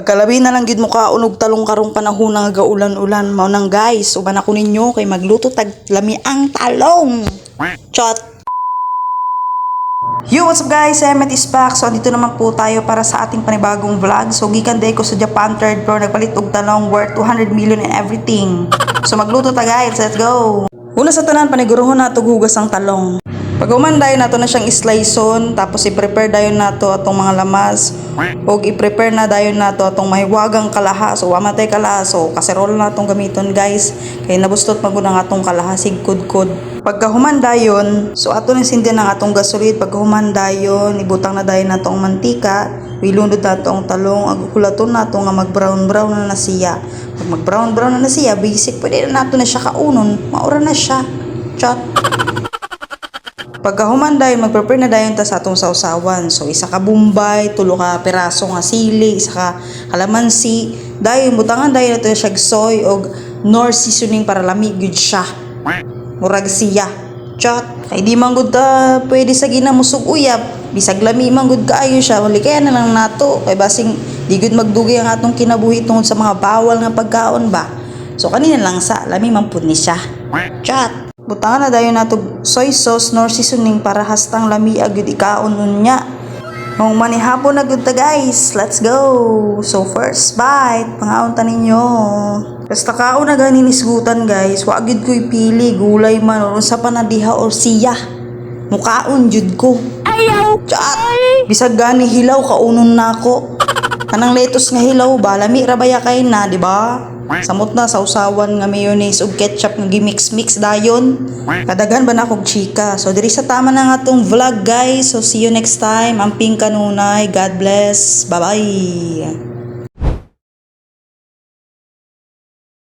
Pagkalabi na lang gid mo ka unog talong karong panahon nga gaulan-ulan mao nang guys, uban ako ninyo kay magluto tag lami ang talong. Chot. Yo, what's up guys? Emmet is back. So, dito naman po tayo para sa ating panibagong vlog. So, gikan day ko sa Japan third floor. Nagpalit og talong worth 200 million and everything. So, magluto ta guys. Let's go! Una sa tanan, paniguruhon nato hugas ang talong. Pag umanday nato na siyang islayson, tapos i-prepare dayon nato atong mga lamas. O i-prepare na dayon nato atong mahiwagang kalahas. O amatay kalahas. So, kaserol na atong gamiton guys. Kaya nabustot magud ang atong kalahasig kudkod. Pagka humandayon, so ato na sindihan ang atong gasolid. Pagka humandayon, ibutang na dayon nato ang mantika. Ilundod nato ang talong. Agkulaton nato nga mag-brown-brown na siya. Pag mag-brown-brown na siya, basic, pwede na nato na siya kaunon. Maura na siya. Chot. Pagka humanday, mag-prepare na dayon ta sa atong sausawan. So, isa ka bumbay, tulo ka peraso nga sili, isa ka kalamansi. Dayon, butangan dayon nato siya soy o nor seasoning para lamig gud siya. Murag siya. Chot. Kay di man gud pwede sa ginamusog uyab. Bisag lami man gud kaayo siya. Wali kaya na lang nato. Kay basing di gud magdugay ang atong kinabuhi tungod sa mga bawal nga pagkaon ba. So, kanina lang sa lami man pud ni siya. Chot. Butangan na dayon nato soy sauce nor seasoning para hastang lami agud ikaon unya. Mong manihapon na gud ta guys. Let's go. So first bite, pangaon ta ninyo. Basta kaon na gani nisgutan guys. Wa gid ko ipili gulay man or unsa pa na diha or siya. Mukaon jud ko. Ayaw. Chat. Bisag gani hilaw kaunon nako. Kanang lettuce nga hilaw ba lami ra baya kay na, di ba? Samot na sa usawan nga mayonnaise ug ketchup nga gimix-mix dayon. Kadaghan ba na kog chika. So diri sa tama na nga tong vlog guys. So see you next time. Amping kanunay. God bless. Bye-bye.